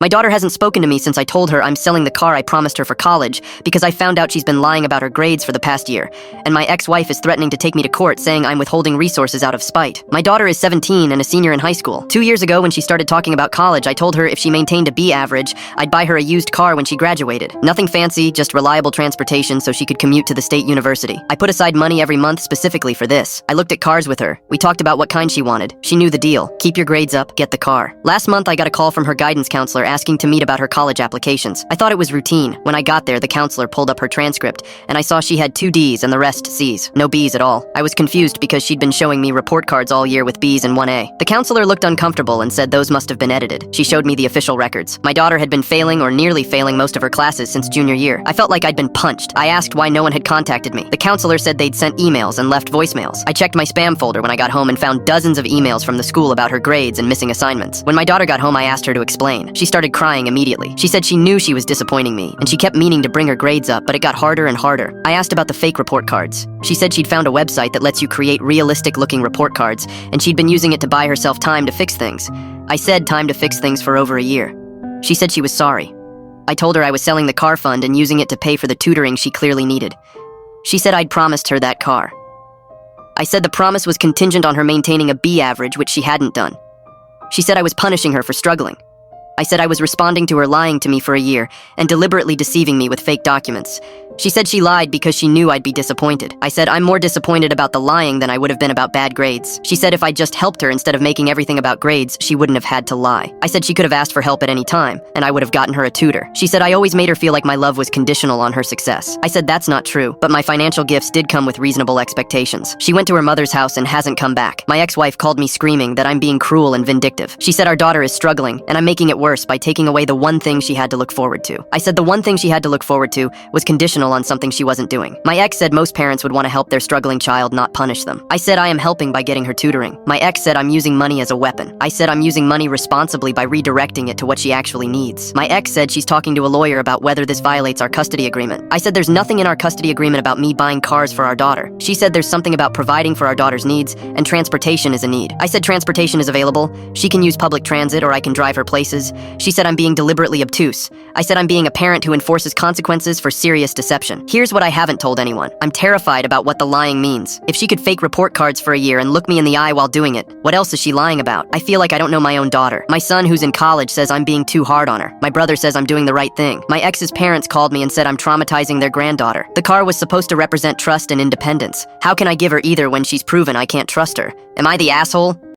My daughter hasn't spoken to me since I told her I'm selling the car I promised her for college because I found out she's been lying about her grades for the past year, and my ex-wife is threatening to take me to court saying I'm withholding resources out of spite. My daughter is 17 and a senior in high school. 2 years ago when she started talking about college, I told her if she maintained a B average, I'd buy her a used car when she graduated. Nothing fancy, just reliable transportation so she could commute to the state university. I put aside money every month specifically for this. I looked at cars with her. We talked about what kind she wanted. She knew the deal. Keep your grades up, get the car. Last month I got a call from her guidance counselor asking to meet about her college applications. I thought it was routine. When I got there, the counselor pulled up her transcript, and I saw she had 2 Ds and the rest Cs. No Bs at all. I was confused because she'd been showing me report cards all year with Bs and 1A. The counselor looked uncomfortable and said those must have been edited. She showed me the official records. My daughter had been failing or nearly failing most of her classes since junior year. I felt like I'd been punched. I asked why no one had contacted me. The counselor said they'd sent emails and left voicemails. I checked my spam folder when I got home and found dozens of emails from the school about her grades and missing assignments. When my daughter got home, I asked her to explain. She started crying immediately. She said she knew she was disappointing me, and she kept meaning to bring her grades up, but it got harder and harder. I asked about the fake report cards. She said she'd found a website that lets you create realistic-looking report cards, and she'd been using it to buy herself time to fix things. I said time to fix things for over a year. She said she was sorry. I told her I was selling the car fund and using it to pay for the tutoring she clearly needed. She said I'd promised her that car. I said the promise was contingent on her maintaining a B average, which she hadn't done. She said I was punishing her for struggling. I said I was responding to her lying to me for a year and deliberately deceiving me with fake documents. She said she lied because she knew I'd be disappointed. I said I'm more disappointed about the lying than I would have been about bad grades. She said if I just helped her instead of making everything about grades, she wouldn't have had to lie. I said she could have asked for help at any time, and I would have gotten her a tutor. She said I always made her feel like my love was conditional on her success. I said that's not true, but my financial gifts did come with reasonable expectations. She went to her mother's house and hasn't come back. My ex-wife called me screaming that I'm being cruel and vindictive. She said our daughter is struggling, and I'm making it worse by taking away the one thing she had to look forward to. I said the one thing she had to look forward to was conditional on something she wasn't doing. My ex said most parents would want to help their struggling child, not punish them. I said I am helping by getting her tutoring. My ex said I'm using money as a weapon. I said I'm using money responsibly by redirecting it to what she actually needs. My ex said she's talking to a lawyer about whether this violates our custody agreement. I said there's nothing in our custody agreement about me buying cars for our daughter. She said there's something about providing for our daughter's needs, and transportation is a need. I said transportation is available. She can use public transit or I can drive her places. She said I'm being deliberately obtuse. I said I'm being a parent who enforces consequences for serious deception. Here's what I haven't told anyone. I'm terrified about what the lying means. If she could fake report cards for a year and look me in the eye while doing it, what else is she lying about? I feel like I don't know my own daughter. My son, who's in college, says I'm being too hard on her. My brother says I'm doing the right thing. My ex's parents called me and said I'm traumatizing their granddaughter. The car was supposed to represent trust and independence. How can I give her either when she's proven I can't trust her? Am I the asshole?